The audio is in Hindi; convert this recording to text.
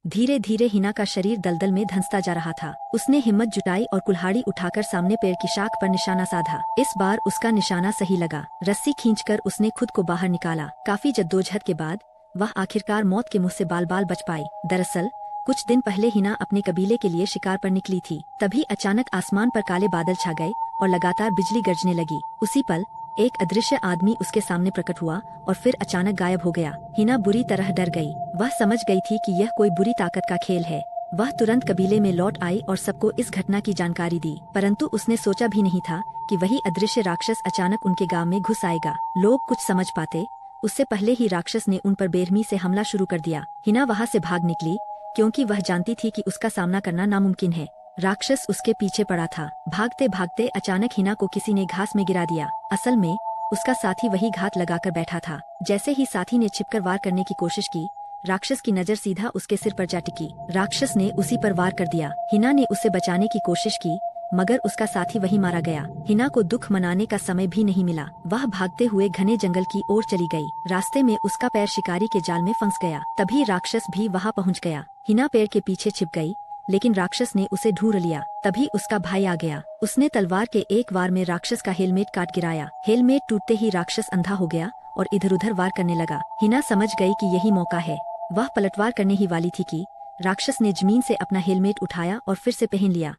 धीरे धीरे हिना का शरीर दलदल में धंसता जा रहा था। उसने हिम्मत जुटाई और कुल्हाड़ी उठाकर सामने पेड़ की शाख पर निशाना साधा। इस बार उसका निशाना सही लगा। रस्सी खींचकर उसने खुद को बाहर निकाला। काफी जद्दोजहद के बाद वह आखिरकार मौत के मुंह से बाल बाल बच पाई। दरअसल कुछ दिन पहले हिना अपने कबीले के लिए शिकार पर निकली थी। तभी अचानक आसमान पर काले बादल छा गए और लगातार बिजली गरजने लगी। उसी पल एक अदृश्य आदमी उसके सामने प्रकट हुआ और फिर अचानक गायब हो गया। हिना बुरी तरह डर गई। वह समझ गई थी कि यह कोई बुरी ताकत का खेल है। वह तुरंत कबीले में लौट आई और सबको इस घटना की जानकारी दी, परंतु उसने सोचा भी नहीं था कि वही अदृश्य राक्षस अचानक उनके गांव में घुस आएगा। लोग कुछ समझ पाते उससे पहले ही राक्षस ने उन पर बेरहमी से हमला शुरू कर दिया। हिना वहां से भाग निकली क्योंकि वह जानती थी कि उसका सामना करना नामुमकिन है। राक्षस उसके पीछे पड़ा था। भागते भागते अचानक हिना को किसी ने घास में गिरा दिया। असल में उसका साथी वही घात लगाकर बैठा था। जैसे ही साथी ने छिपकर वार करने की कोशिश की, राक्षस की नजर सीधा उसके सिर पर जा टिकी। राक्षस ने उसी पर वार कर दिया। हिना ने उसे बचाने की कोशिश की, मगर उसका साथी वही मारा गया। हिना को दुख मनाने का समय भी नहीं मिला। वह भागते हुए घने जंगल की ओर चली गई। रास्ते में उसका पैर शिकारी के जाल में फंस गया। तभी राक्षस भी वहां पहुंच गया। हिना पेड़ के पीछे छिप गई, लेकिन राक्षस ने उसे ढूंढ लिया। तभी उसका भाई आ गया। उसने तलवार के एक वार में राक्षस का हेलमेट काट गिराया। हेलमेट टूटते ही राक्षस अंधा हो गया और इधर उधर वार करने लगा। हिना समझ गई कि यही मौका है। वह पलटवार करने ही वाली थी कि राक्षस ने जमीन से अपना हेलमेट उठाया और फिर से पहन लिया।